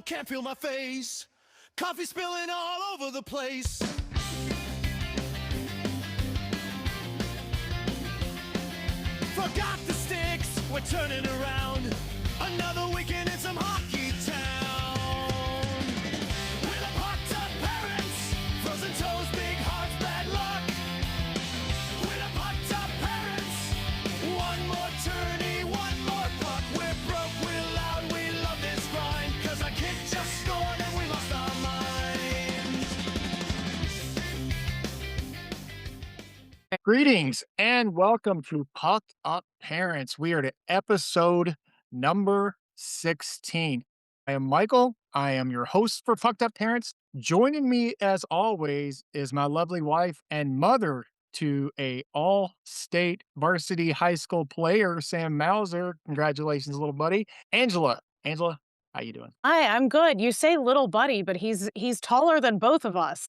can't feel my face. Coffee spilling all over the place. Forgot the sticks, we're turning around. Another weekend in some hockey town. With a pucked up parents, frozen toes, big hearts, bad luck. With a pucked up parents, one more tourney, one more puck. We're broke, we're loud, we love this grind. Cause our kid just scored and we lost our minds. Greetings and welcome to Pucked Up Parents. We are at episode number 16. I am Michael. I am your host for Pucked Up Parents. Joining me as always is my lovely wife and mother to a all-state varsity high school player, Sam Mauser. Congratulations, little buddy. Angela. Angela, how you doing? Hi, I'm good. You say little buddy, but he's taller than both of us.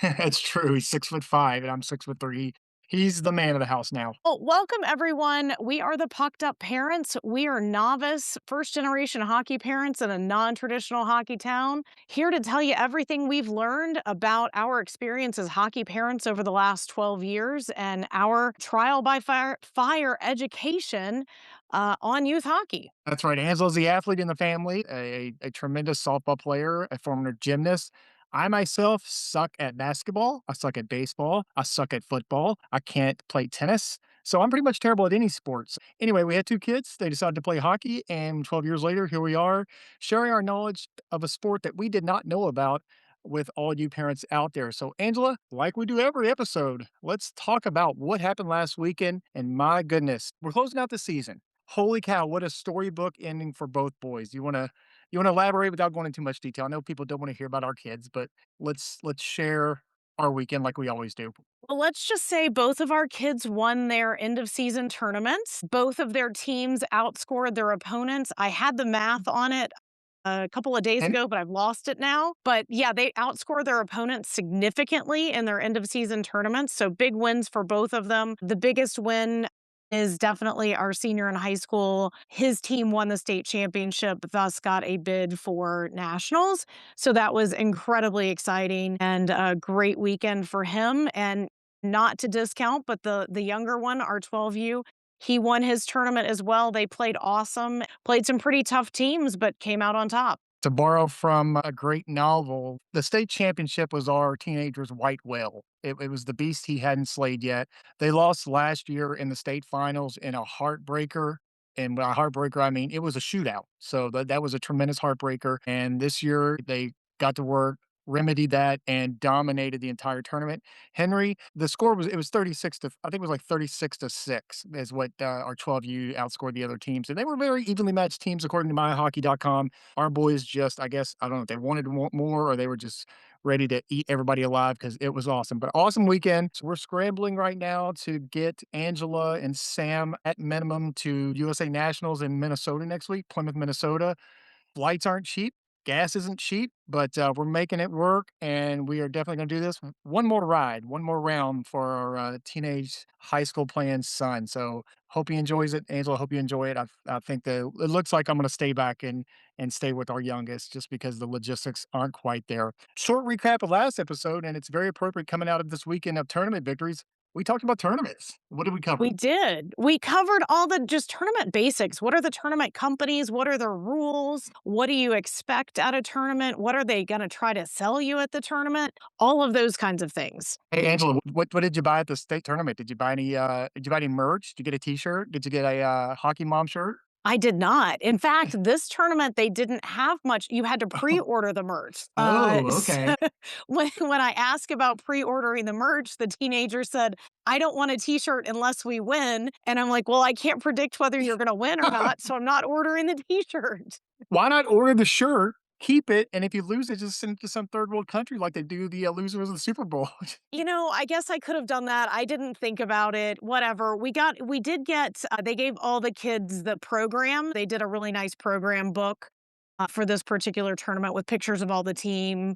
That's true. He's 6'5" and I'm 6'3". He's the man of the house now. Well, welcome everyone. We are the Pucked Up Parents. We are novice, first generation hockey parents in a non-traditional hockey town, here to tell you everything we've learned about our experience as hockey parents over the last 12 years and our trial by fire education on youth hockey. That's right. Angela's the athlete in the family, a tremendous softball player, a former gymnast. I myself suck at basketball. I suck at baseball. I suck at football. I can't play tennis. So I'm pretty much terrible at any sports. Anyway, we had two kids. They decided to play hockey. And 12 years later, here we are sharing our knowledge of a sport that we did not know about with all you parents out there. So, Angela, like we do every episode, let's talk about what happened last weekend. And my goodness, we're closing out the season. Holy cow, what a storybook ending for both boys. You wanna elaborate without going into too much detail? I know people don't want to hear about our kids, but let's share our weekend like we always do. Well, let's just say both of our kids won their end of season tournaments. Both of their teams outscored their opponents. I had the math on it a couple of days And ago, but I've lost it now. But yeah, they outscored their opponents significantly in their end of season tournaments. So big wins for both of them. The biggest win is definitely our senior in high school. His team won the state championship, thus got a bid for nationals. So that was incredibly exciting and a great weekend for him. And not to discount, but the younger one, our 12U, he won his tournament as well. They played awesome, played some pretty tough teams, but came out on top. to borrow from a great novel, the state championship was our teenager's white whale. It was the beast he hadn't slayed yet. They lost last year in the state finals in a heartbreaker. And by heartbreaker, I mean it was a shootout. So that was a tremendous heartbreaker. And this year they got to work, remedied that, and dominated the entire tournament. Henry, the score was it was 36 to I think it was like 36-6 is what our 12U outscored the other teams. And they were very evenly matched teams according to myhockey.com. Our boys just, I guess, I don't know if they wanted to want more or they were just ready to eat everybody alive because it was awesome. But awesome weekend. So we're scrambling right now to get Angela and Sam at minimum to USA Nationals in Minnesota next week, Plymouth, Minnesota. Flights aren't cheap. Gas isn't cheap, but we're making it work, and we are definitely going to do this. One more ride, one more round for our teenage high school playing son. So hope he enjoys it, Angela. Hope you enjoy it. I think that it looks like I'm going to stay back and stay with our youngest, just because the logistics aren't quite there. Short recap of last episode, and it's very appropriate coming out of this weekend of tournament victories. We talked about tournaments. What did we cover? We did. We covered all the just tournament basics. What are the tournament companies? What are their rules? What do you expect at a tournament? What are they going to try to sell you at the tournament? All of those kinds of things. Hey Angela, what did you buy at the state tournament? Did you buy any merch? Did you get a t-shirt? Did you get a hockey mom shirt? I did not. In fact, this tournament, they didn't have much. You had to pre-order the merch. Oh, So okay. when I asked about pre-ordering the merch, the teenager said, I don't want a t-shirt unless we win. And I'm like, well, I can't predict whether you're going to win or not. So I'm not ordering the t-shirt. Why not order the shirt, keep it, and if you lose it, just send it to some third world country like they do the losers of the Super Bowl. I guess I could have done that. I didn't think about it. Whatever. We did get, they gave all the kids the program. They did a really nice program book for this particular tournament with pictures of all the team,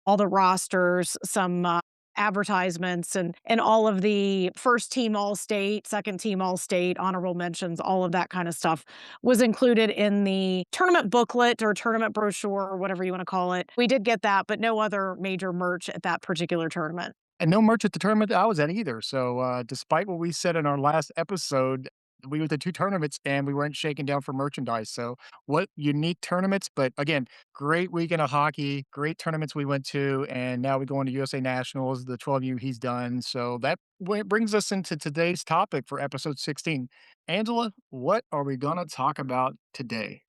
all the rosters, some advertisements and all of the first team all state, second team all state, honorable mentions, all of that kind of stuff was included in the tournament booklet or tournament brochure or whatever you want to call it. We did get that, but no other major merch at that particular tournament. And no merch at the tournament that I was at either. So, despite what we said in our last episode, we went to 2 tournaments and we weren't shaking down for merchandise. So, what unique tournaments, but again, great weekend of hockey, great tournaments we went to, and now we go into USA Nationals, the 12U he's done. So, that brings us into today's topic for episode 16. Angela, what are we going to talk about today?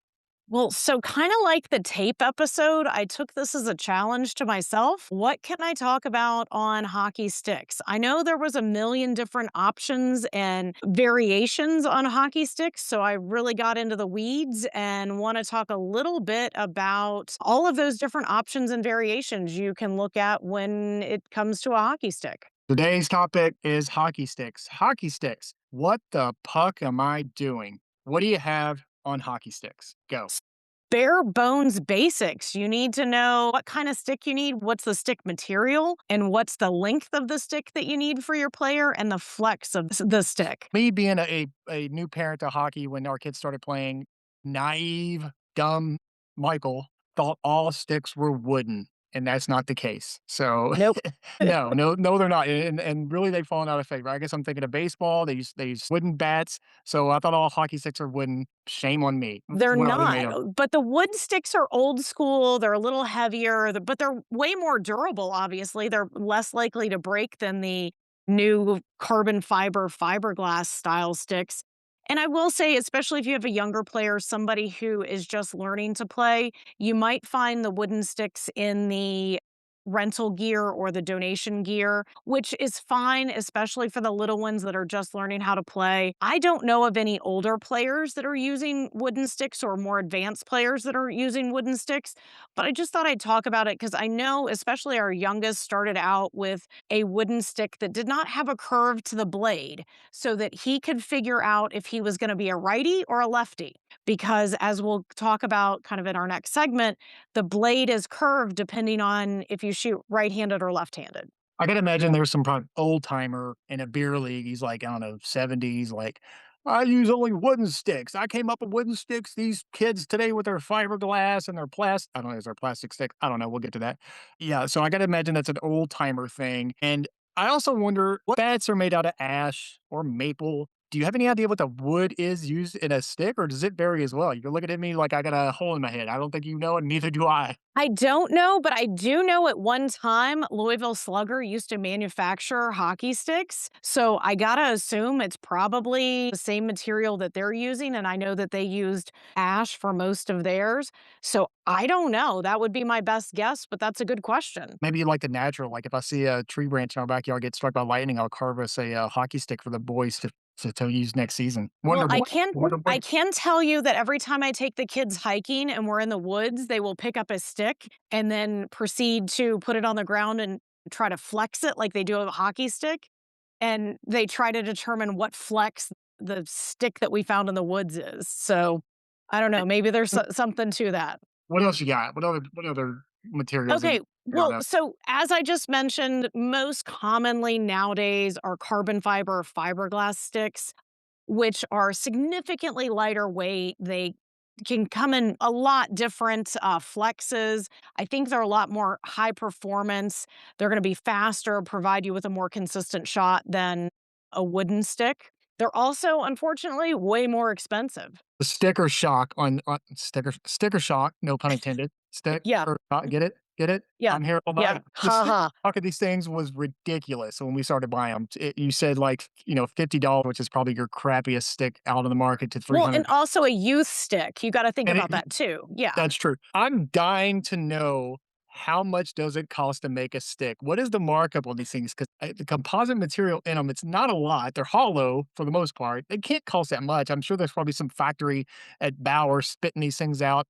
Well, so kind of like the tape episode, I took this as a challenge to myself. What can I talk about on hockey sticks? I know there was a million different options and variations on hockey sticks, so I really got into the weeds and want to talk a little bit about all of those different options and variations you can look at when it comes to a hockey stick. Today's topic is hockey sticks. Hockey sticks. What the puck am I doing? What do you have on hockey sticks? Go. Bare bones basics. You need to know what kind of stick you need, what's the stick material, and what's the length of the stick that you need for your player and the flex of the stick. Me being a new parent to hockey when our kids started playing, naive, dumb Michael thought all sticks were wooden, and that's not the case. So, Nope. no, they're not, and really they've fallen out of favor. I guess I'm thinking of baseball. They use wooden bats, so I thought all hockey sticks are wooden. Shame on me. They're What are they made of? not, but the wood sticks are old school, they're a little heavier, but they're way more durable, obviously. They're less likely to break than the new carbon fiber fiberglass style sticks. And I will say, especially if you have a younger player, somebody who is just learning to play, you might find the wooden sticks in the rental gear or the donation gear, which is fine, especially for the little ones that are just learning how to play. I don't know of any older players that are using wooden sticks or more advanced players that are using wooden sticks, but I just thought I'd talk about it because I know, especially our youngest started out with a wooden stick that did not have a curve to the blade so that he could figure out if he was going to be a righty or a lefty. Because as we'll talk about kind of in our next segment, the blade is curved depending on if you shoot right-handed or left-handed. I can imagine there's some probably old timer in a beer league. He's like, I don't know, 70s, like, I use only wooden sticks. I came up with wooden sticks. These kids today with their fiberglass and their plastic, I don't know, is there plastic stick? I don't know. We'll get to that. Yeah. So I got to imagine that's an old timer thing. And I also wonder what bats are made out of ash or maple. Do you have any idea what the wood is used in a stick, or does it vary as well? You're looking at me like I got a hole in my head. I don't think you know, and neither do I. I don't know, but I do know at one time Louisville Slugger used to manufacture hockey sticks. So I gotta assume it's probably the same material that they're using. And I know that they used ash for most of theirs. So I don't know. That would be my best guess, but that's a good question. Maybe you like the natural. Like if I see a tree branch in our backyard get struck by lightning, I'll carve us a hockey stick for the boys to use next season. Well, Wonder boy. Wonder boy. I can tell you that every time I take the kids hiking and we're in the woods, they will pick up a stick and then proceed to put it on the ground and try to flex it like they do a hockey stick. And they try to determine what flex the stick that we found in the woods is. So I don't know. Maybe there's something to that. What else you got? What other materials that Okay. you got Well, up? so as I just mentioned, most commonly nowadays are carbon fiber or fiberglass sticks, which are significantly lighter weight. They can come in a lot different flexes. I think they're a lot more high performance. They're going to be faster, provide you with a more consistent shot than a wooden stick. They're also, unfortunately, way more expensive. The sticker shock on sticker shock, no pun intended. Yeah. Sticker shock, get it? Get it? Yeah. I'm here all Yeah. night. The Ha sticker ha. shock of these things was ridiculous when we started buying them. You said like, $50, which is probably your crappiest stick out on the market, to Well, 300. and also a youth stick. You got to think And about that too. Yeah. that's true. I'm dying to know how much does it cost to make a stick? What is the markup on these things? Because the composite material in them, it's not a lot. They're hollow for the most part. They can't cost that much. I'm sure there's probably some factory at Bauer spitting these things out,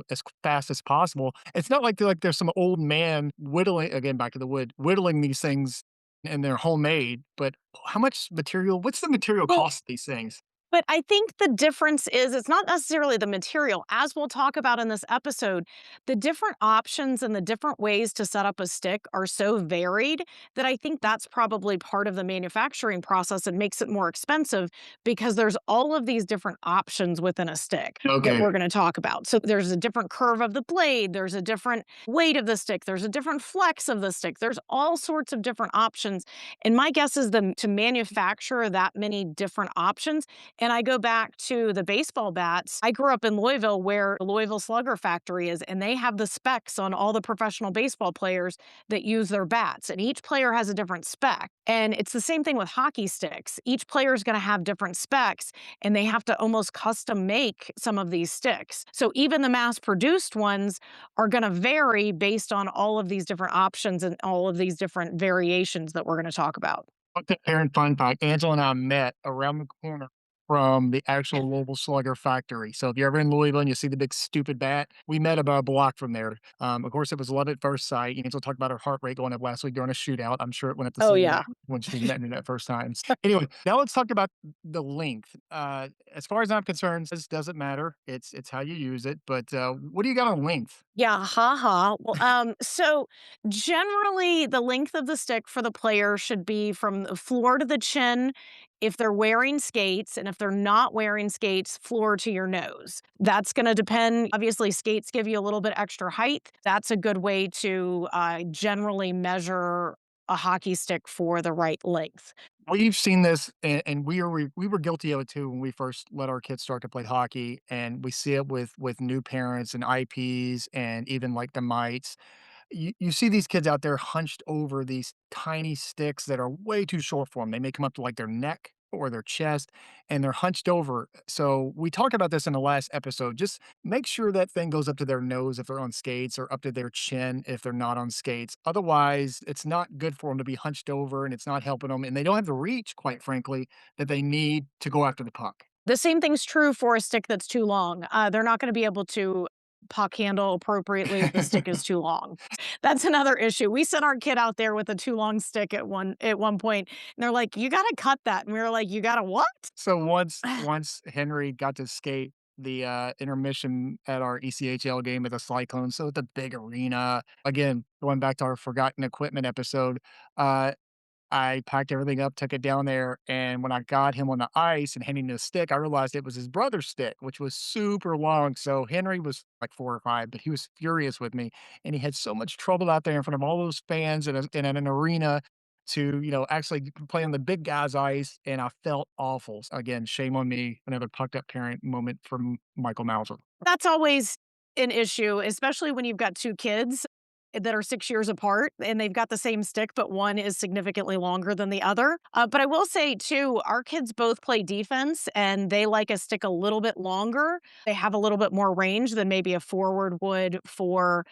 as fast as possible. It's not like there's some old man whittling, again, back to the wood, whittling these things and they're homemade. But how much material? What's the material Well, cost of these things? But I think the difference is it's not necessarily the material. As we'll talk about in this episode, the different options and the different ways to set up a stick are so varied that I think that's probably part of the manufacturing process and makes it more expensive because there's all of these different options within a stick that Okay. we're going to talk about. So there's a different curve of the blade, there's a different weight of the stick, there's a different flex of the stick. There's all sorts of different options. And my guess is to manufacture that many different options, and I go back to the baseball bats. I grew up in Louisville where the Louisville Slugger factory is, and they have the specs on all the professional baseball players that use their bats. And each player has a different spec. And it's the same thing with hockey sticks. Each player is going to have different specs, and they have to almost custom make some of these sticks. So even the mass produced ones are going to vary based on all of these different options and all of these different variations that we're going to talk about. Okay, parent fun fact, Angela and I met around the corner from the actual Louisville Slugger factory. So if you're ever in Louisville and you see the big stupid bat, we met about a block from there. Of course, it was love at first sight. Angela talked about her heart rate going up last week during a shootout. I'm sure it went up the Oh, same yeah. when she met me that first time. Anyway, now let's talk about the length. As far as I'm concerned, this doesn't matter. It's how you use it. But what do you got on length? Yeah, haha. Well, so generally the length of the stick for the player should be from the floor to the chin if they're wearing skates, and if they're not wearing skates, floor to your nose. That's going to depend. Obviously, skates give you a little bit extra height. That's a good way to generally measure a hockey stick for the right length. We've seen this, and we were guilty of it too when we first let our kids start to play hockey, and we see it with new parents and IPs and even like the mites. You see these kids out there hunched over these tiny sticks that are way too short for them. They may come up to like their neck or their chest, and they're hunched over. So we talked about this in the last episode. Just make sure that thing goes up to their nose if they're on skates or up to their chin if they're not on skates. Otherwise, it's not good for them to be hunched over, and it's not helping them. And they don't have the reach, quite frankly, that they need to go after the puck. The same thing's true for a stick that's too long. They're not going to be able to puck handle appropriately if the stick is too long. That's another issue. We sent our kid out there with a too long stick at one point, and they're like, "You got to cut that," and we were like, "You got to what?" So once Henry got to skate the, intermission at our ECHL game at the Cyclone, so it's a big arena. Again, going back to our forgotten equipment episode, uh, I packed everything up, took it down there, and when I got him on the ice and handing the stick, I realized it was his brother's stick, which was super long. So Henry was like 4 or 5, but he was furious with me, and he had so much trouble out there in front of all those fans in an arena to, actually play on the big guy's ice, and I felt awful. So again, shame on me. Another pucked up parent moment from Michael Mauser. That's always an issue, especially when you've got 2 kids that are 6 years apart and they've got the same stick, but one is significantly longer than the other. But I will say too, our kids both play defense and they like a stick a little bit longer. They have a little bit more range than maybe a forward would for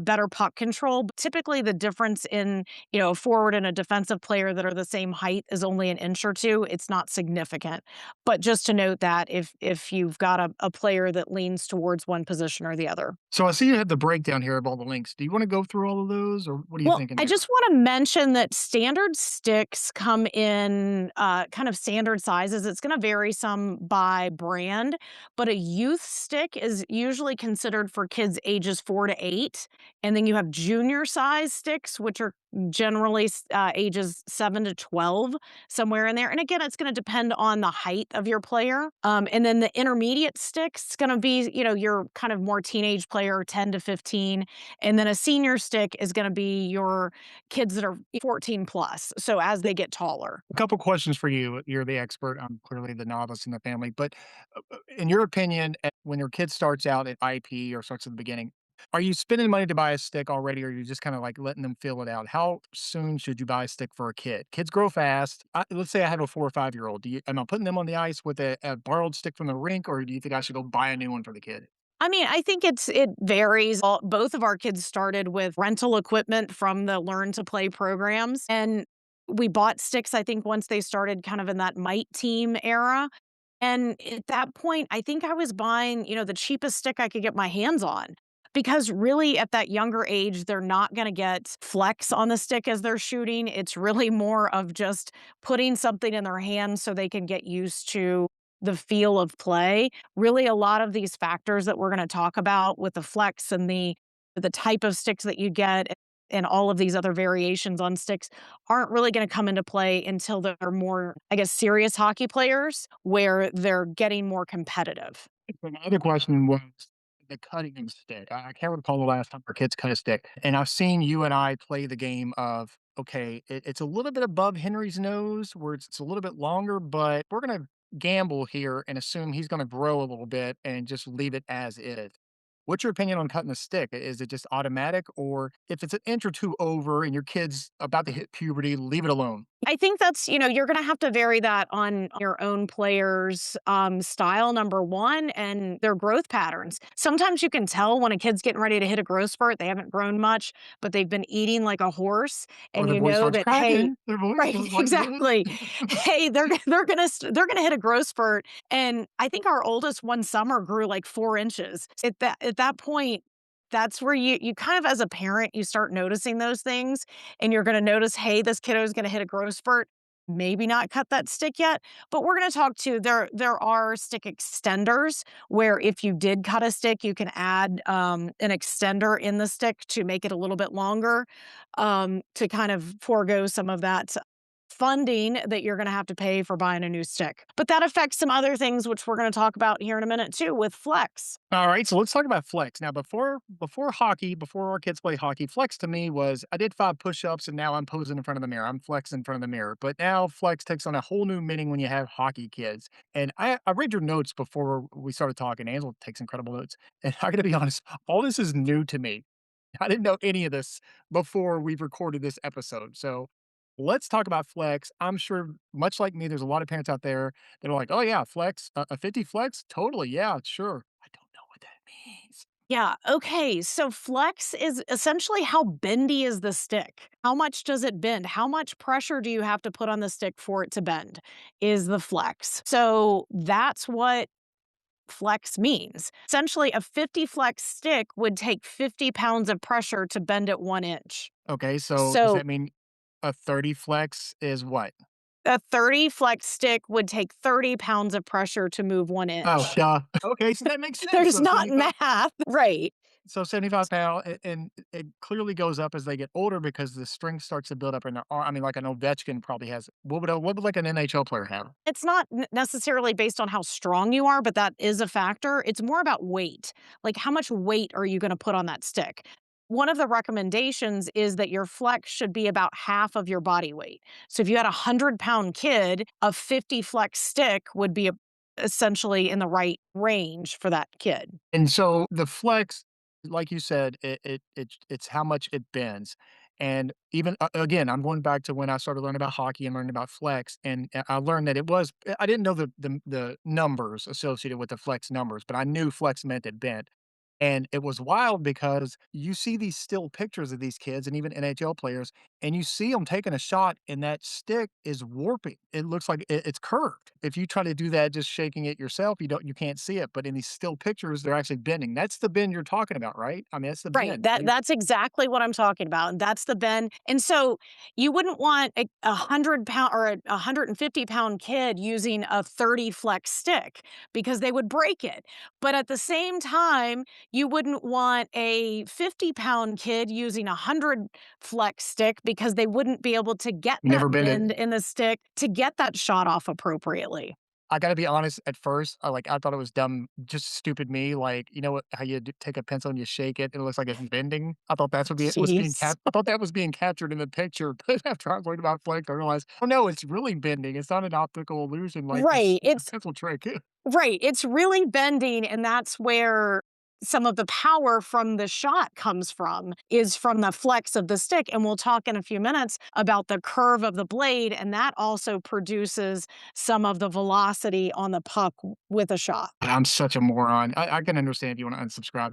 better puck control. But typically, the difference in a forward and a defensive player that are the same height is only an inch or two. It's not significant. But just to note that if you've got a player that leans towards one position or the other. So I see you had the breakdown here of all the links. Do you wanna go through all of those, or what are you Well, thinking I here? just want to mention that standard sticks come in kind of standard sizes. It's going to vary some by brand, but a youth stick is usually considered for kids ages 4 to 8. And then you have junior size sticks, which are generally ages 7 to 12, somewhere in there. And again, it's going to depend on the height of your player. And then the intermediate sticks going to be, your kind of more teenage player, 10 to 15, and then a senior stick is gonna be your kids that are 14 plus, so as they get taller. A couple questions for you. You're the expert. I'm clearly the novice in the family. But in your opinion, when your kid starts out at IP or starts at the beginning, are you spending money to buy a stick already, or are you just kind of like letting them feel it out? How soon should you buy a stick for a kid? Kids grow fast. Let's say I have a 4 or 5 year old. Am I putting them on the ice with a borrowed stick from the rink, or do you think I should go buy a new one for the kid? I mean, I think it varies. Both of our kids started with rental equipment from the Learn to Play programs, and we bought sticks, I think, once they started kind of in that mite team era. And at that point, I think I was buying, the cheapest stick I could get my hands on. Because really, at that younger age, they're not going to get flex on the stick as they're shooting. It's really more of just putting something in their hands so they can get used to the feel of play. Really, a lot of these factors that we're going to talk about with the flex and the type of sticks that you get and all of these other variations on sticks aren't really going to come into play until they're more, I guess, serious hockey players where they're getting more competitive. My other question was the cutting of stick. I can't recall the last time our kids cut a stick. And I've seen you and I play the game of, okay, it's a little bit above Henry's nose where it's a little bit longer, but we're going to gamble here and assume he's going to grow a little bit and just leave it as is. What's your opinion on cutting the stick? Is it just automatic, or if it's an inch or two over and your kid's about to hit puberty, leave it alone? I think that's, you're going to have to vary that on your own player's style, number one, and their growth patterns. Sometimes you can tell when a kid's getting ready to hit a growth spurt, they haven't grown much, but they've been eating like a horse. Or And their you voice know starts that, hey, cracking. Their voice right, goes like this. exactly. Hey, they're gonna hit a growth spurt. And I think our oldest one summer grew like 4 inches. At that point, that's where you kind of as a parent, you start noticing those things and you're gonna notice, hey, this kiddo is gonna hit a growth spurt. Maybe not cut that stick yet, but we're gonna talk to there are stick extenders where if you did cut a stick, you can add an extender in the stick to make it a little bit longer, to kind of forego some of that funding that you're going to have to pay for buying a new stick. But that affects some other things, which we're going to talk about here in a minute too, with flex. All right, so let's talk about flex. Now, before hockey, before our kids play hockey, flex to me was I did 5 push-ups and now I'm posing in front of the mirror. I'm flexing in front of the mirror. But now flex takes on a whole new meaning when you have hockey kids. And I read your notes before we started talking. Angela takes incredible notes. And I gotta be honest, all this is new to me. I didn't know any of this before we recorded this episode. So let's talk about flex. I'm sure, much like me, there's a lot of parents out there that are like, oh, yeah, flex, a 50 flex? Totally. Yeah, sure. I don't know what that means. Yeah. Okay. So flex is essentially how bendy is the stick? How much does it bend? How much pressure do you have to put on the stick for it to bend? Is the flex. So that's what flex means. Essentially, a 50 flex stick would take 50 pounds of pressure to bend it 1 inch. Okay, so does So that mean a 30 flex is what? a 30 flex stick would take 30 pounds of pressure to move one Oh, inch. duh. Okay, so that makes sense. There's not math. Right. So 75 pound, and it clearly goes up as they get older because the strength starts to build up in their arm. I mean, like an Ovechkin probably has. What would like an NHL player have? It's not necessarily based on how strong you are, but that is a factor. It's more about weight. Like, how much weight are you going to put on that stick? One of the recommendations is that your flex should be about half of your body weight. So if you had a 100-pound kid, a 50 flex stick would be essentially in the right range for that kid. And so the flex, like you said, it's how much it bends. And even again, I'm going back to when I started learning about hockey and learning about flex, and I learned that it was I didn't know the numbers associated with the flex numbers, but I knew flex meant it bent. And it was wild because you see these still pictures of these kids and even NHL players, and you see them taking a shot, and that stick is warping. It looks like it's curved. If you try to do that, just shaking it yourself, you can't see it. But in these still pictures, they're actually bending. That's the bend you're talking about, right? I mean, that's the Right. bend. That's exactly what I'm talking about. And that's the bend. And so you wouldn't want a 100-pound or a 150-pound kid using a 30 flex stick because they would break it. But at the same time, you wouldn't want a 50-pound kid using a 100 flex stick because they wouldn't be able to get Never that bend it. bend in the stick to get that shot off appropriately. I gotta be honest, at first, I thought it was dumb, just stupid me, like, you know what, how you take a pencil and you shake it, and it looks like it's bending? I thought that's what was being Jeez. I thought that was being captured in the picture, but after I learned about flake, I realized, oh, no, it's really bending, it's not an optical illusion like Right. a pencil trick. Right, it's really bending, and that's where some of the power from the shot comes from, is from the flex of the stick, and we'll talk in a few minutes about the curve of the blade, and that also produces some of the velocity on the puck with a shot. I'm such a moron. I can understand if you wanna unsubscribe,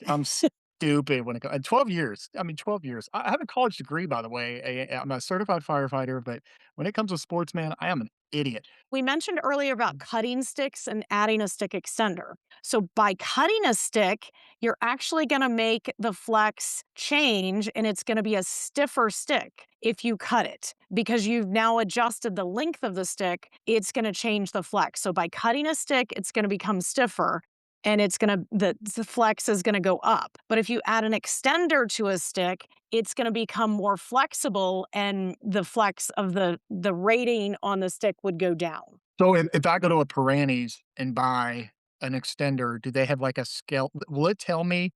I'm so stupid when it comes. 12 years. I mean, 12 years. I have a college degree, by the way. I'm a certified firefighter, but when it comes to sports, man, I am an idiot. We mentioned earlier about cutting sticks and adding a stick extender. So by cutting a stick, you're actually going to make the flex change and it's going to be a stiffer stick if you cut it because you've now adjusted the length of the stick. It's going to change the flex. So by cutting a stick, it's going to become stiffer and it's going to the flex is going to go up. But if you add an extender to a stick, it's going to become more flexible and the flex of the rating on the stick would go down. So if I go to a Perennies and buy an extender, do they have like a scale? Will it tell me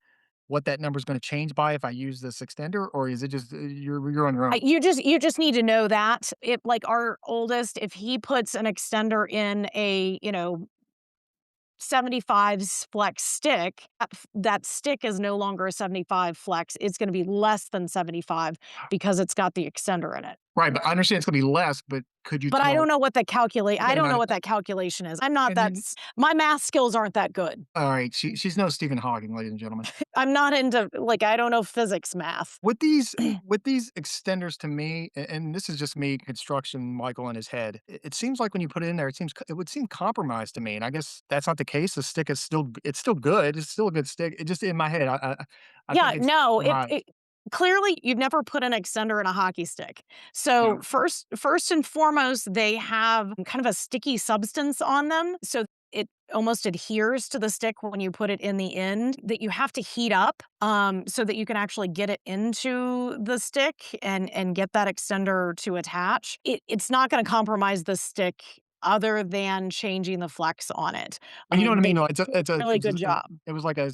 what that number is going to change by if I use this extender, or is it just you're on your own? You just need to know that if like our oldest, if he puts an extender in a 75 flex stick, that stick is no longer a 75 flex. It's going to be less than 75 because it's got the extender in it. Right, but I understand it's going to be less. But could you But I tell? don't know what I Yeah, don't know not, what that calculation is. I'm not and then my math skills aren't that good. all right, she's no Stephen Hawking, ladies and gentlemen. I'm not into like I don't know physics math. With these extenders to me, and this is just me, construction Michael in his head. It seems like when you put it in there, it would seem compromised to me, and I guess that's not the case. The stick is still good. It's still a good stick. It just in my head, I Yeah, think it's no, compromised. it clearly you've never put an extender in a hockey stick. So No. first and foremost, they have kind of a sticky substance on them. So it almost adheres to the stick when you put it in the end that you have to heat up so that you can actually get it into the stick and get that extender to attach. It's not going to compromise the stick other than changing the flex on it. But you know what I They mean? did Like, a really good job. it was like a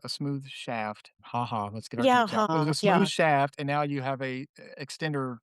smooth shaft. Ha ha. Let's get our Yeah, jokes out. It was a smooth yeah. shaft, and now you have a extender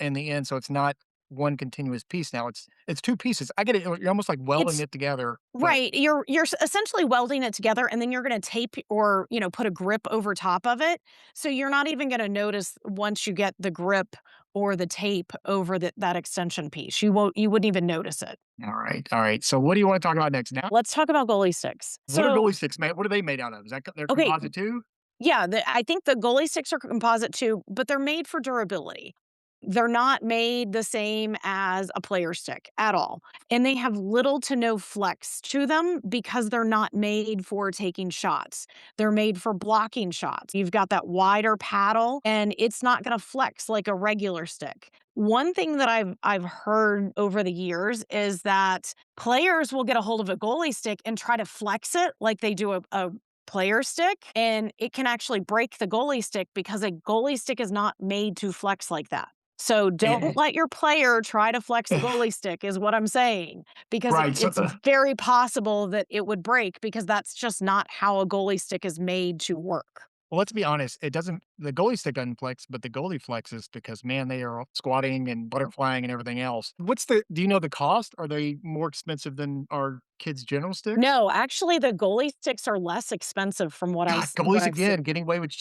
in the end, so it's not one continuous piece. Now it's two pieces. I get it. You're almost like welding It's it together, but Right, you're essentially welding it together, and then you're gonna tape or, put a grip over top of it, so you're not even gonna notice once you get the grip or the tape over that extension piece. You wouldn't even notice it. all right, all right. So what do you want to talk about next? Now, Let's talk about goalie sticks. what are So, goalie sticks, man? What are they made out of? Is that they're okay, composite too? yeah, I think the goalie sticks are composite too, but they're made for durability. They're not made the same as a player stick at all. And they have little to no flex to them because they're not made for taking shots. They're made for blocking shots. You've got that wider paddle and it's not going to flex like a regular stick. One thing that I've heard over the years is that players will get a hold of a goalie stick and try to flex it like they do a player stick, and it can actually break the goalie stick because a goalie stick is not made to flex like that. So don't Eh, let your player try to flex the goalie stick is what I'm saying, because right. it's very possible that it would break because that's just not how a goalie stick is made to work. Well, let's be honest. It doesn't. The goalie stick doesn't flex, but the goalie flexes because man, they are squatting and butterflying and everything else. What's the? Do you know the cost? Are they more expensive than our kids' general sticks? No, actually the goalie sticks are less expensive from God, what goalies I've seen. again getting away with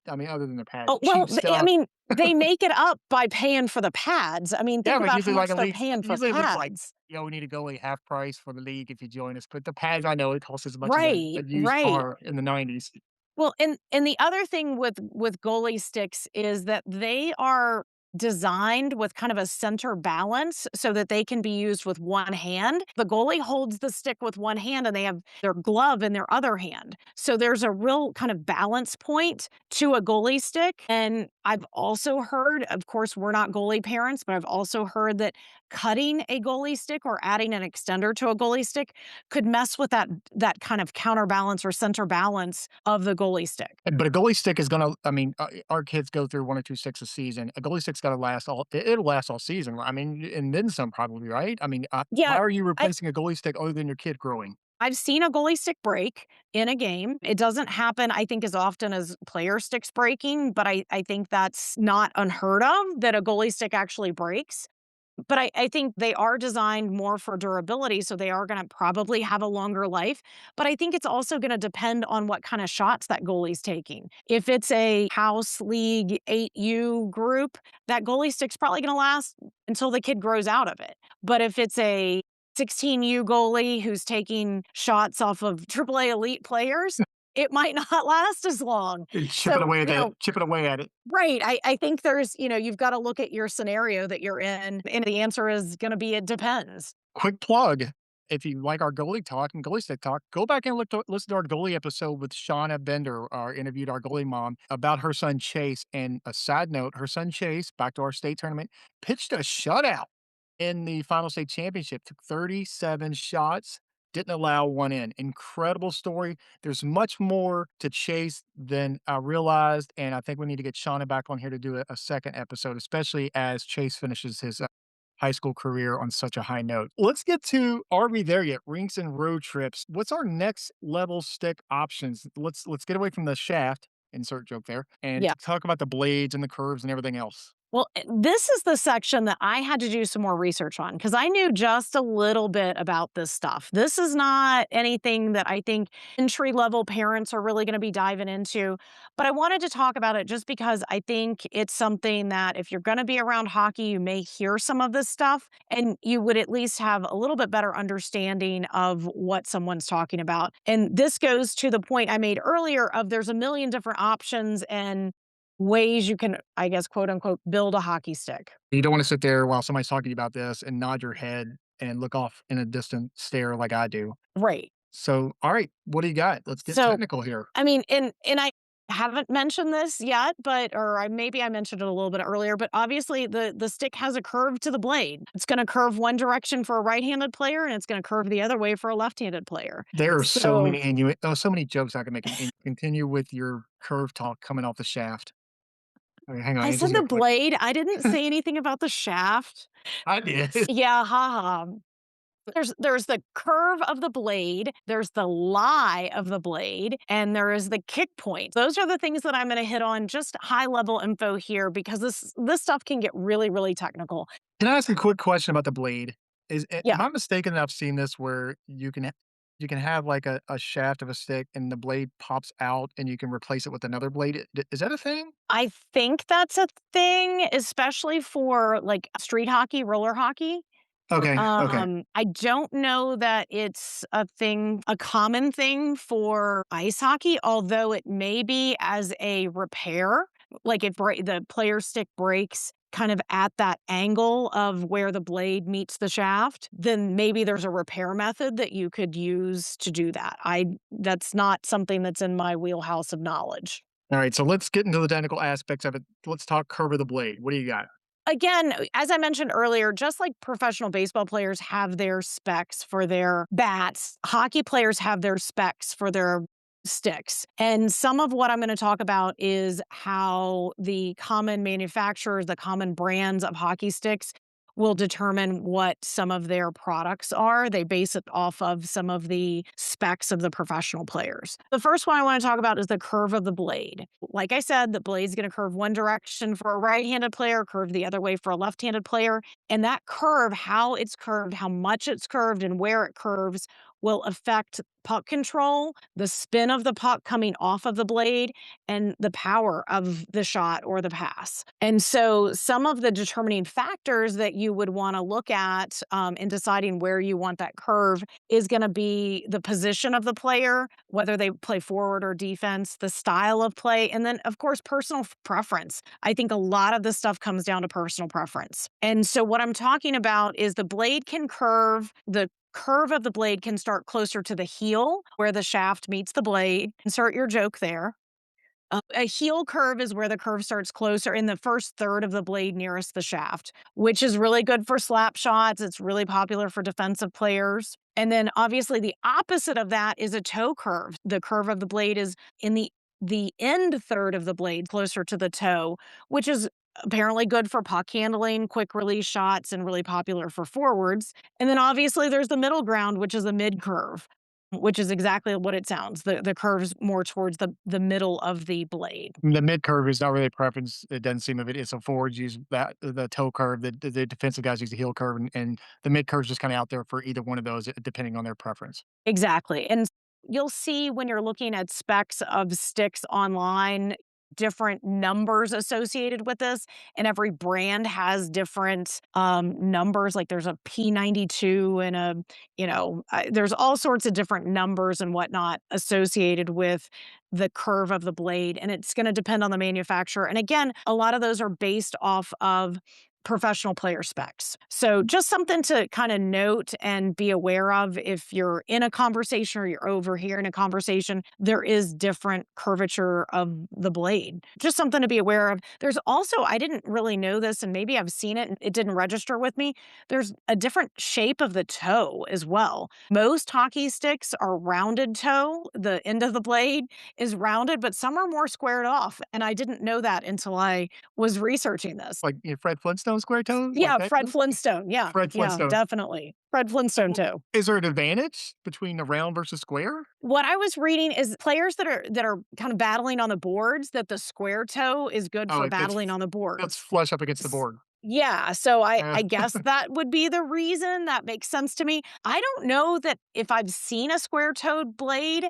I mean, other than the pads, Oh, well, cheap stuff. they make it up by paying for the pads. I mean, Yeah, think but about how usually like much a they're league. paying for Usually a league's like, pads. yo, we need a goalie half price for the league if you join us. But the pads, I know it costs as much as a Right, used right. car in the '90s. Well, and the other thing with goalie sticks is that they are designed with kind of a center balance so that they can be used with one hand. The goalie holds the stick with one hand and they have their glove in their other hand. So there's a real kind of balance point to a goalie stick. And I've also heard, of course, we're not goalie parents, but I've also heard that cutting a goalie stick or adding an extender to a goalie stick could mess with that kind of counterbalance or center balance of the goalie stick. But a goalie stick is gonna. I mean, our kids go through 1 or 2 sticks a season. A goalie stick's got to last all. It'll last all season. I mean, and then some probably, right? I mean, why Yeah, are you I replacing a goalie stick other than your kid growing? I've seen a goalie stick break in a game. It doesn't happen, I think, as often as player sticks breaking, but I think that's not unheard of that a goalie stick actually breaks. But I think they are designed more for durability, so they are gonna probably have a longer life, but I think it's also gonna depend on what kinda shots that goalie's taking. If it's a house league 8U group, that goalie stick's probably gonna last until the kid grows out of it. But if it's a 16U goalie who's taking shots off of AAA elite players, it might not last as long. You're So, chipping away at it. right. I think you've got to look at your scenario that you're in. And the answer is going to be it depends. Quick plug. If you like our goalie talk and goalie stick talk, go back and listen to our goalie episode with Shauna Bender, interviewed our goalie mom about her son Chase. And a side note, her son Chase, back to our state tournament, pitched a shutout in the final state championship, took 37 shots, didn't allow one in. Incredible story. There's much more to Chase than I realized. And I think we need to get Shauna back on here to do a second episode, especially as Chase finishes his high school career on such a high note. Let's get to, are we there yet? Rinks and road trips. What's our next level stick options? Let's get away from the shaft, insert joke there, and Yeah. talk about the blades and the curves and everything else. Well, this is the section that I had to do some more research on because I knew just a little bit about this stuff. This is not anything that I think entry level parents are really going to be diving into, but I wanted to talk about it just because I think it's something that if you're going to be around hockey, you may hear some of this stuff and you would at least have a little bit better understanding of what someone's talking about. And this goes to the point I made earlier of there's a million different options and ways you can, I guess, quote unquote, build a hockey stick. You don't want to sit there while somebody's talking about this and nod your head and look off in a distant stare like I do. Right. So, all right, what do you got? Let's get So, technical here. I mean, and I haven't mentioned this yet, but maybe I mentioned it a little bit earlier, but obviously the stick has a curve to the blade. It's going to curve one direction for a right-handed player and it's going to curve the other way for a left-handed player. There are so So, many so many jokes I can make. And continue with your curve talk coming off the shaft. All right, hang on, I Angel's said the gonna click. blade. I didn't say anything about the shaft. I did. Yeah, haha. There's the curve of the blade, there's the lie of the blade, and there is the kick point. Those are the things that I'm gonna hit on, just high level info here because this stuff can get really, really technical. Can I ask a quick question about the blade? Yeah, Am I mistaken that I've seen this where you can have like a shaft of a stick and the blade pops out and you can replace it with another blade? Is that a thing? I think that's a thing, especially for, like, street hockey, roller hockey. Okay, okay. I don't know that it's a common thing for ice hockey, although it may be as a repair. Like if the player stick breaks kind of at that angle of where the blade meets the shaft, then maybe there's a repair method that you could use to do that. That's not something that's in my wheelhouse of knowledge. All right, so let's get into the technical aspects of it. Let's talk curve of the blade. What do you got? Again, as I mentioned earlier, just like professional baseball players have their specs for their bats, hockey players have their specs for their sticks. And some of what I'm going to talk about is how the common manufacturers, the common brands of hockey sticks will determine what some of their products are. They base it off of some of the specs of the professional players. The first one I want to talk about is the curve of the blade. Like I said, the blade's going to curve one direction for a right-handed player, curve the other way for a left-handed player. And that curve, how it's curved, how much it's curved, and where it curves will affect puck control, the spin of the puck coming off of the blade, and the power of the shot or the pass. And so some of the determining factors that you would want to look at in deciding where you want that curve is going to be the position of the player, whether they play forward or defense, the style of play, and then, of course, personal preference. I think a lot of this stuff comes down to personal preference. And so what I'm talking about is the blade can curve, the curve of the blade can start closer to the heel where the shaft meets the blade. Insert your joke there. A heel curve is where the curve starts closer in the first third of the blade nearest the shaft, which is really good for slap shots. It's really popular for defensive players. And then obviously the opposite of that is a toe curve. The curve of the blade is in the end third of the blade closer to the toe, which is apparently good for puck handling, quick release shots, and really popular for forwards. And then obviously there's the middle ground, which is a mid curve, which is exactly what it sounds. The curve's more towards the middle of the blade. The mid curve is not really a preference. It doesn't seem of it. It's a forwards use that the toe curve. The defensive guys use the heel curve, and the mid curve is just kind of out there for either one of those, depending on their preference. Exactly. And you'll see when you're looking at specs of sticks online, different numbers associated with this, and every brand has different numbers. Like there's a P92 and there's all sorts of different numbers and whatnot associated with the curve of the blade, and it's going to depend on the manufacturer. And again, a lot of those are based off of professional player specs. So just something to kind of note and be aware of if you're in a conversation or you're overhearing a conversation, there is different curvature of the blade. Just something to be aware of. There's also, I didn't really know this, and maybe I've seen it and it didn't register with me. There's a different shape of the toe as well. Most hockey sticks are rounded toe. The end of the blade is rounded, but some are more squared off. And I didn't know that until I was researching this. Like, Fred Flintstone square toes, like Yeah, that? Fred Flintstone. Yeah, Fred yeah, Flintstone. definitely. Fred Flintstone So, too. is there an advantage between the round versus square? What I was reading is players that are kind of battling on the boards, that the square toe is good Oh, for it fits battling on the fits boards. flush up against the S board. Yeah, so I Yeah. I guess that would be the reason. That makes sense to me. I don't know that if I've seen a square-toed blade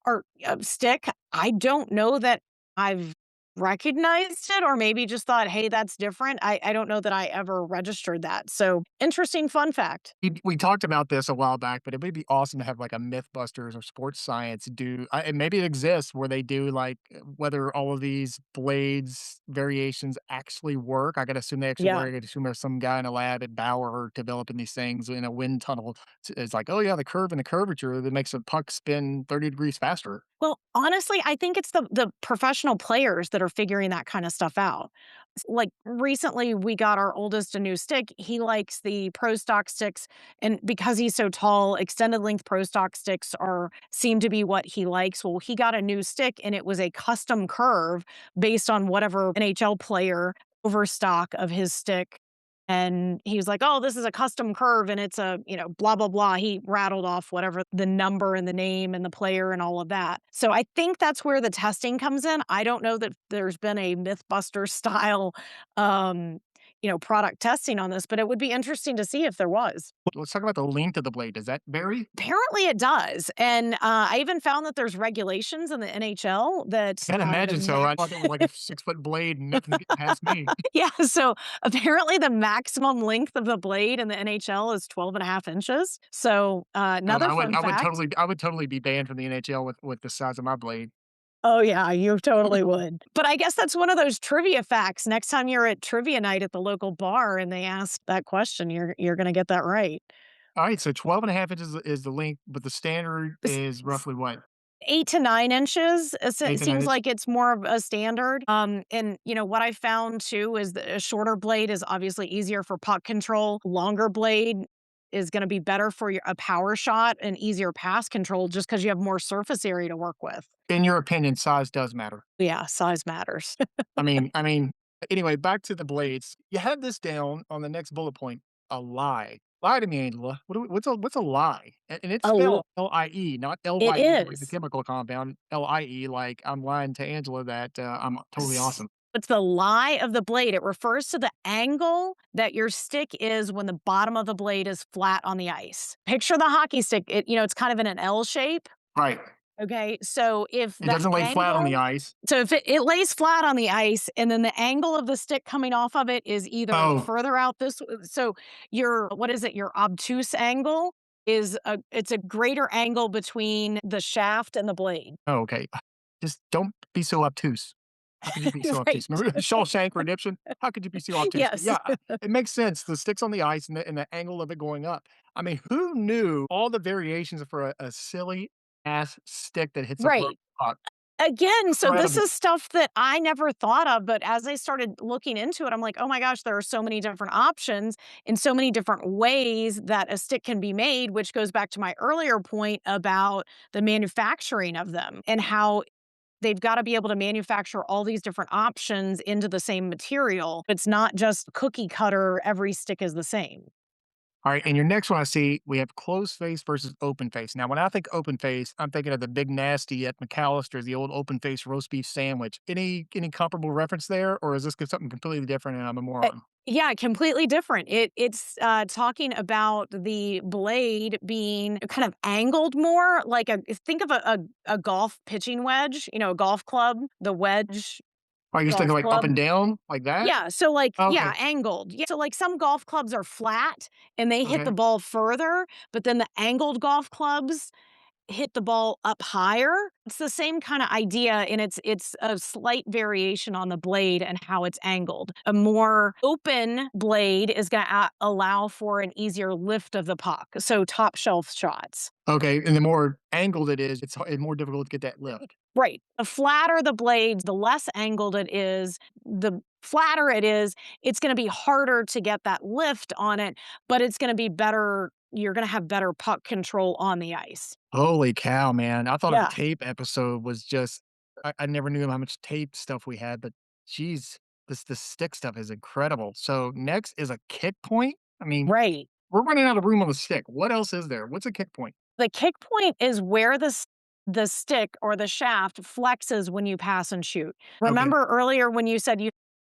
or stick, I don't know that I've recognized it or maybe just thought, "Hey, that's different." I don't know that I ever registered that. So, interesting fun fact. We talked about this a while back, but it would be awesome to have like a Mythbusters or Sports Science do, and maybe it exists where they do like whether all of these blades variations actually work. I gotta assume they actually Yeah. work. I gotta assume there's some guy in a lab at Bauer developing these things in a wind tunnel. It's like, oh yeah, the curve and the curvature that makes a puck spin 30 degrees faster. Well, honestly, I think it's the professional players that are figuring that kind of stuff out. Like recently, we got our oldest a new stick. He likes the Pro Stock sticks, and because he's so tall, extended length Pro Stock sticks are seem to be what he likes. Well, he got a new stick, and it was a custom curve based on whatever NHL player overstock of his stick. And he was like, "Oh, this is a custom curve and it's a, blah, blah, blah." He rattled off whatever the number and the name and the player and all of that. So I think that's where the testing comes in. I don't know that there's been a Mythbuster style, um, product testing on this, but it would be interesting to see if there was. Let's talk about the length of the blade. Does that vary? Apparently it does. And I even found that there's regulations in the NHL that Can't the imagine so. I max. thought it was like a 6 foot blade and nothing getting past me. Yeah, so apparently the maximum length of the blade in the NHL is 12 and a half inches. So, Oh, another fun fact. I would totally be banned from the NHL with the size of my blade. Oh, yeah, you totally would. But I guess that's one of those trivia facts. Next time you're at trivia night at the local bar and they ask that question, you're gonna get that right. Alright, so 12 and a half inches is the length, but the standard S is s roughly what? 8 to 9 inches, it 8 to 9 seems inches? like it's more of a standard. And, what I found too is that a shorter blade is obviously easier for puck control. Longer blade is gonna be better for a power shot and easier pass control just because you have more surface area to work with. In your opinion, size does matter. Yeah, size matters. I mean, anyway, back to the blades. You have this down on the next bullet point, a lie. Lie to me, Angela. What's a lie? And it's A l spelled Lie, not It LYE like the is. chemical compound, LIE, like I'm lying to Angela that, I'm totally S awesome. It's the lie of the blade. It refers to the angle that your stick is when the bottom of the blade is flat on the ice. Picture the hockey stick. It's kind of in an L shape. Right. Okay, so if It the doesn't lay flat on the angle ice. so if it lays flat on the ice and then the angle of the stick coming off of it is either Oh, further out so your what is it? Your obtuse angle it's a greater angle between the shaft and the blade. oh, okay. Just don't be so obtuse. How could you be so Right. obtuse? Remember Shawshank Redemption? How could you be so obtuse? But Yes. yeah, it makes sense. The sticks on the ice and the angle of it going up. I mean, who knew all the variations for a silly ass stick that hits a Right. puck? Again, so this Incredible. is stuff that I never thought of, but as I started looking into it, I'm like, "Oh my gosh, there are so many different options and so many different ways that a stick can be made," which goes back to my earlier point about the manufacturing of them and how they've gotta be able to manufacture all these different options into the same material. It's not just cookie cutter, every stick is the same. All right, and your next one I see, we have closed face versus open face. Now, when I think open face, I'm thinking of the Big Nasty at McAllister's, the old open face roast beef sandwich. Any comparable reference there, or is this something completely different and I'm a Uh, moron? yeah, completely different. It's talking about the blade being kind of angled more like think of a golf pitching wedge, a golf club, the wedge Are you golf thinking like up club. and down like that? Yeah, so, like yeah, Okay. angled. Yeah, so, like, some golf clubs are flat and they hit the Okay. ball further, but then the angled golf clubs hit the ball up higher. It's the same kinda idea, and it's a slight variation on the blade and how it's angled. A more open blade is gonna allow for an easier lift of the puck, so top shelf shots. Okay, and the more angled it is, it's more difficult to get that lift. Right. The flatter the blades, the less angled it is, the flatter it is, it's gonna be harder to get that lift on it, but it's gonna be better you're gonna have better puck control on the ice. Holy cow, man. I thought a Yeah. tape episode was just I never knew how much tape stuff we had, but geez, this stick stuff is incredible. So next is a kick point. I mean, Right. we're running out of room on the stick. What else is there? What's a kick point? The kick point is where the stick or the shaft flexes when you pass and shoot. Okay. Remember earlier when you said you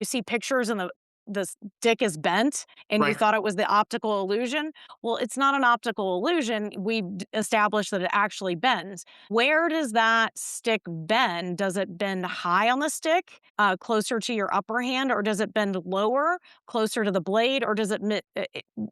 see pictures and the stick is bent and you Right. thought it was the optical illusion? Well, it's not an optical illusion. We've established that it actually bends. Where does that stick bend? Does it bend high on the stick, closer to your upper hand, or does it bend lower, closer to the blade, or does it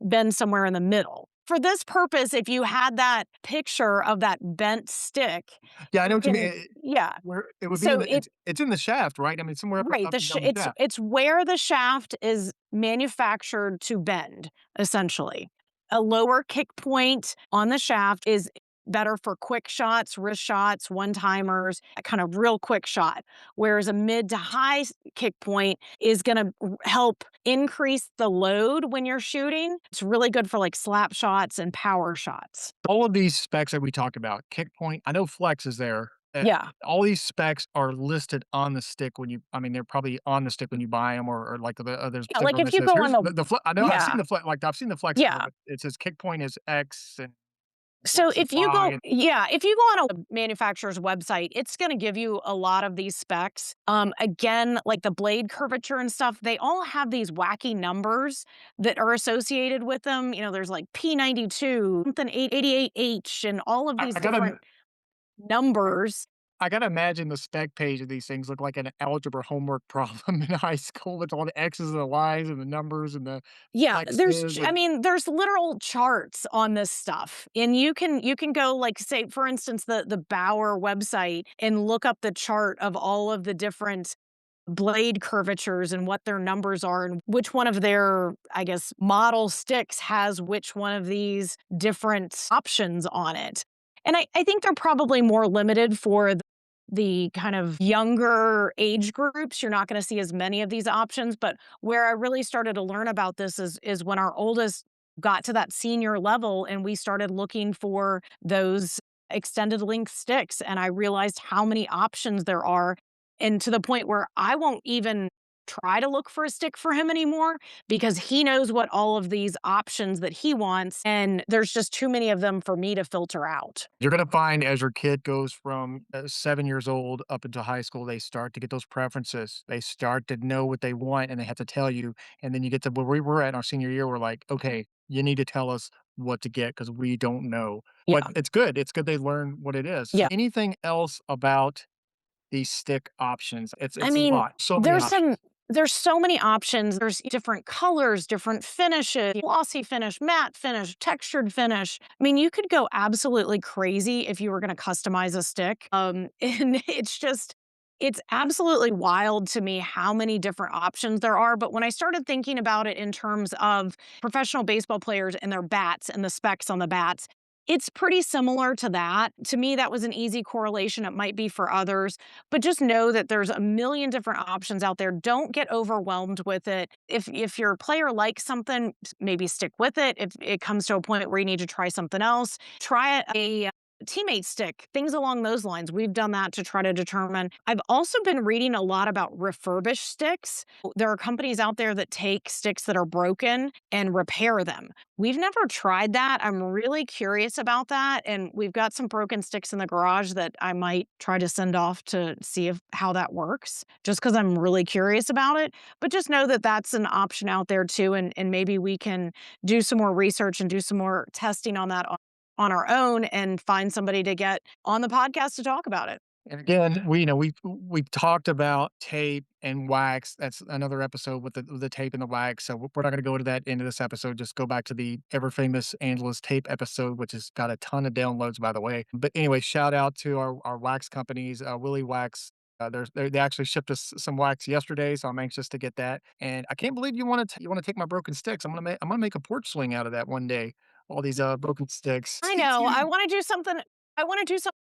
bend somewhere in the middle? For this purpose, if you had that picture of that bent stick, Yeah, I know you what you mean. can yeah. Where it would be in So the it's in the shaft, right? I mean, somewhere right, up the and sh down the shaft. it's where the shaft is manufactured to bend, essentially. A lower kick point on the shaft is better for quick shots, wrist shots, one-timers, a kind of real quick shot, whereas a mid to high kick point is gonna help increase the load when you're shooting. It's really good for, like, slap shots and power shots. All of these specs that we talked about, kick point, I know flex is there. Yeah. All these specs are listed on the stick when you I mean, they're probably on the stick when you buy them or like there's a Yeah, like, sticker if that you says, go on "Here's the the I know I've seen yeah, the flex like, I've seen the flex cover, yeah. but it says kick point is X and So versus if you Y go and yeah, if you go on a manufacturer's website, it's gonna give you a lot of these specs. Again, like the blade curvature and stuff, they all have these wacky numbers that are associated with them. You know, there's like P92, something 888H, and all of these I gotta different numbers. I gotta imagine the spec page of these things look like an algebra homework problem in high school with all the X's and the Y's and the numbers and the Yeah, flexes I and mean, there's literal charts on this stuff. And you can go like say for instance the Bauer website and look up the chart of all of the different blade curvatures and what their numbers are and which one of their, I guess, model sticks has which one of these different options on it. And I think they're probably more limited for the kind of younger age groups. You're not going to see as many of these options. But where I really started to learn about this is when our oldest got to that senior level and we started looking for those extended length sticks. And I realized how many options there are and to the point where I won't even try to look for a stick for him anymore because he knows what all of these options that he wants, and there's just too many of them for me to filter out. you're gonna find as your kid goes from, 7 years old up into high school, they start to get those preferences. They start to know what they want, and they have to tell you, and then you get to where we were at in our senior year, we're like, "Okay, you need to tell us what to get because we don't know." But Yeah. it's good. It's good they learn what it is. Yeah. Anything else about these stick options? I It's a mean, lot. So many there's some options. there's so many options. There's different colors, different finishes, glossy finish, matte finish, textured finish. I mean, you could go absolutely crazy if you were going to customize a stick. And it's absolutely wild to me how many different options there are. But when I started thinking about it in terms of professional baseball players and their bats and the specs on the bats, it's pretty similar to that. To me, that was an easy correlation. It might be for others, but just know that there's a million different options out there. Don't get overwhelmed with it. If your player likes something, maybe stick with it. If it comes to a point where you need to try something else, try a teammate stick, things along those lines. We've done that to try to determine. I've also been reading a lot about refurbished sticks. There are companies out there that take sticks that are broken and repair them. We've never tried that. I'm really curious about that. And we've got some broken sticks in the garage that I might try to send off to see if how that works, just because I'm really curious about it. But just know that that's an option out there too. And maybe we can do some more research and do some more testing on that on our own and find somebody to get on the podcast to talk about it. And again, we've talked about tape and wax. That's another episode with the tape and the wax. So we're not going to go into that into this episode. Just go back to the ever famous Angela's tape episode, which has got a ton of downloads, by the way. But anyway, shout out to our wax companies, Willie Wax. They actually shipped us some wax yesterday, so I'm anxious to get that. And I can't believe you want to take my broken sticks. I'm gonna make a porch swing out of that one day. All these broken sticks. I know. I wanna do something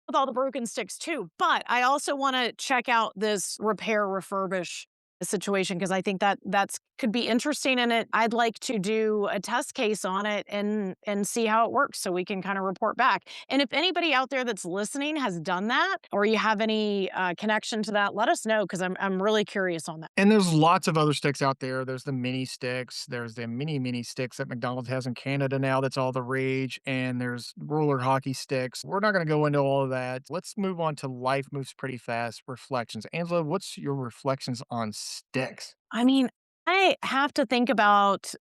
with all the broken sticks too, but I also wanna check out this repair refurbish situation because I think that's could be interesting in it. I'd like to do a test case on it and see how it works so we can kinda report back. And if anybody out there that's listening has done that or you have any, connection to that, let us know because I'm really curious on that. And there's lots of other sticks out there. There's the mini sticks. There's the mini sticks that McDonald's has in Canada now. That's all the rage. And there's roller hockey sticks. We're not going to go into all of that. Let's move on to life moves pretty fast reflections. Angela, what's your reflections on sticks? I mean, I have to think about,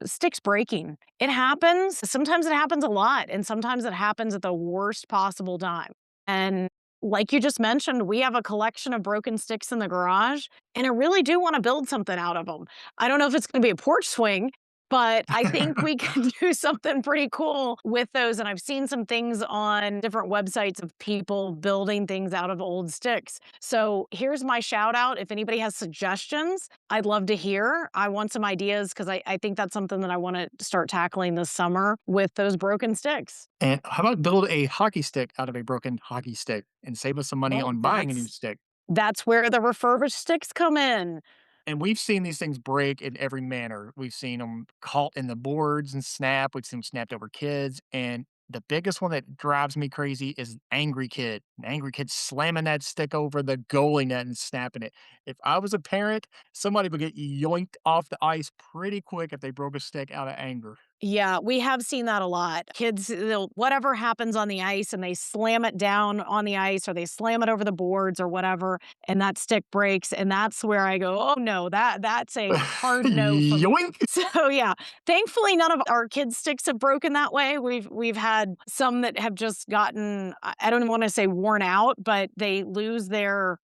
sticks breaking. It happens. Sometimes it happens a lot, and sometimes it happens at the worst possible time. And like you just mentioned, we have a collection of broken sticks in the garage, and I really do want to build something out of them. I don't know if it's going to be a porch swing, but I think we can do something pretty cool with those. And I've seen some things on different websites of people building things out of old sticks. So here's my shout out. If anybody has suggestions, I'd love to hear. I want some ideas because I think that's something that I want to start tackling this summer with those broken sticks. And how about build a hockey stick out of a broken hockey stick and save us some money Well, on buying a new stick? that's where the refurbished sticks come in. And we've seen these things break in every manner. We've seen them caught in the boards and snap. We've seen them snapped over kids. And the biggest one that drives me crazy is angry kid. An angry kid slamming that stick over the goalie net and snapping it. If I was a parent, somebody would get yoinked off the ice pretty quick if they broke a stick out of anger. Yeah, we have seen that a lot. Kids, they'll whatever happens on the ice and they slam it down on the ice or they slam it over the boards or whatever, and that stick breaks. And that's where I go, oh no, that's a hard no for me. Yoink! So yeah, thankfully none of our kids' sticks have broken that way. We've had some that have just gotten I don't want to say worn out, but they lose their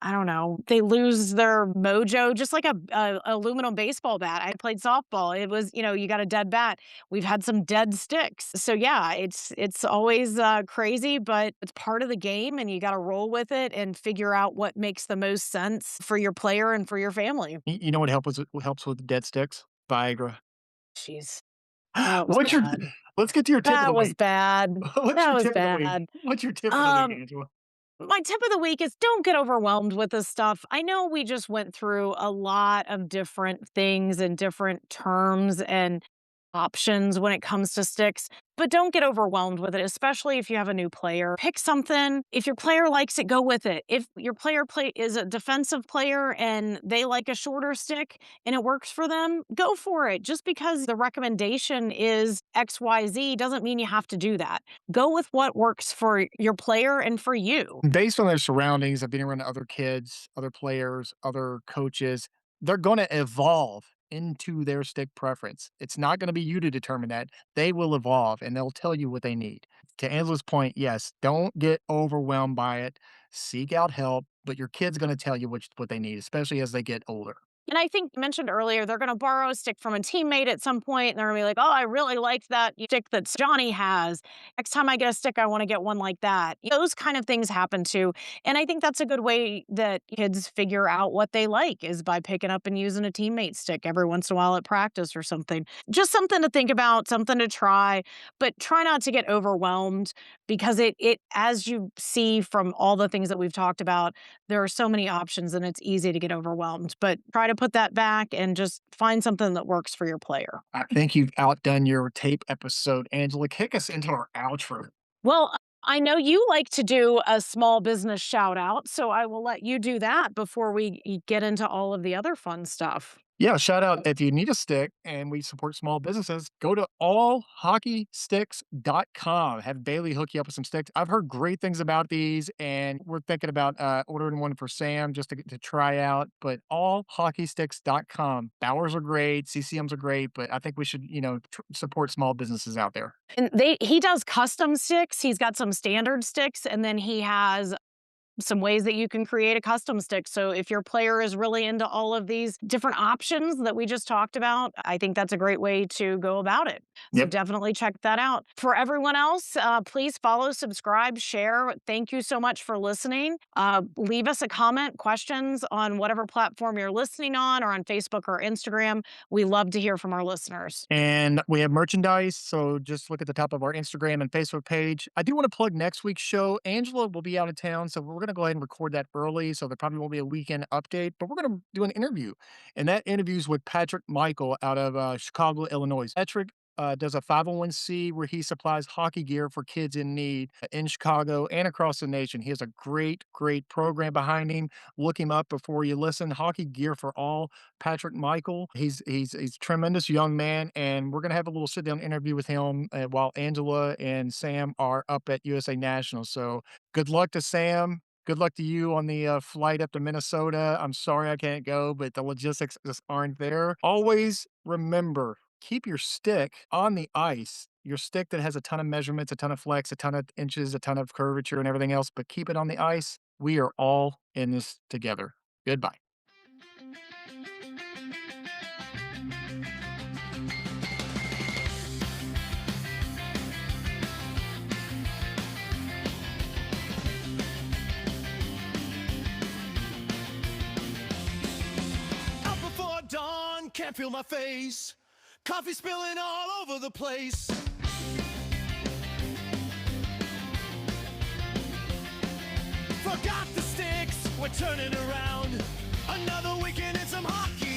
I don't know. They lose their mojo, just like a aluminum baseball bat. I played softball. It was, you got a dead bat. We've had some dead sticks. So yeah, it's always crazy, but it's part of the game, and you got to roll with it and figure out what makes the most sense for your player and for your family. You know what helps with dead sticks? Viagra. Jeez, that was What's your bad. let's get to your tip of the That was week. bad. What's That your was tip of the week? bad. What's your tip of the week, Um, Angela? my tip of the week is don't get overwhelmed with this stuff. I know we just went through a lot of different things and different terms and options when it comes to sticks, but don't get overwhelmed with it, especially if you have a new player. Pick something. If your player likes it, go with it. If your player is a defensive player and they like a shorter stick and it works for them, go for it. Just because the recommendation is XYZ doesn't mean you have to do that. Go with what works for your player and for you. Based on their surroundings of being around other kids, other players, other coaches, they're gonna evolve into their stick preference. It's not gonna be you to determine that. They will evolve and they'll tell you what they need. To Angela's point, yes, don't get overwhelmed by it. Seek out help, but your kid's gonna tell you what they need, especially as they get older. And I think you mentioned earlier, they're going to borrow a stick from a teammate at some point, and they're going to be like, oh, I really liked that stick that Johnny has. Next time I get a stick, I want to get one like that. Those kind of things happen too. And I think that's a good way that kids figure out what they like is by picking up and using a teammate stick every once in a while at practice or something. Just something to think about, something to try, but try not to get overwhelmed because as you see from all the things that we've talked about, there are so many options and it's easy to get overwhelmed, but try to put that back and just find something that works for your player. I think you've outdone your tape episode. Angela, kick us into our outro. Well, I know you like to do a small business shout out, so I will let you do that before we get into all of the other fun stuff. Yeah, shout out if you need a stick and we support small businesses, go to allhockeysticks.com. Have Bailey hook you up with some sticks. I've heard great things about these, and we're thinking about ordering one for Sam just to try out. But allhockeysticks.com. Bowers are great, CCMs are great, but I think we should, support small businesses out there. And he does custom sticks. He's got some standard sticks, and then he has some ways that you can create a custom stick. So if your player is really into all of these different options that we just talked about, I think that's a great way to go about it. So Yep. definitely check that out. For everyone else, please follow, subscribe, share. Thank you so much for listening. Leave us a comment, questions on whatever platform you're listening on, or on Facebook or Instagram. We love to hear from our listeners. And we have merchandise, so just look at the top of our Instagram and Facebook page. I do want to plug next week's show. Angela will be out of town, so we're going to go ahead and record that early, so there probably won't be a weekend update, but we're going to do an interview. And that interview is with Patrick Michael out of Chicago, Illinois. Patrick does a 501c where he supplies hockey gear for kids in need in Chicago and across the nation. He has a great, great program behind him. Look him up before you listen. Hockey Gear for All. Patrick Michael. He's a tremendous young man, and we're gonna have a little sit down interview with him while Angela and Sam are up at USA National. So good luck to Sam. Good luck to you on the flight up to Minnesota. I'm sorry I can't go, but the logistics just aren't there. Always remember, keep your stick on the ice. Your stick that has a ton of measurements, a ton of flex, a ton of inches, a ton of curvature and everything else, but keep it on the ice. We are all in this together. Goodbye. Out before dawn, can't feel my face. Coffee spilling all over the place. Forgot the sticks, we're turning around. Another weekend and some hockey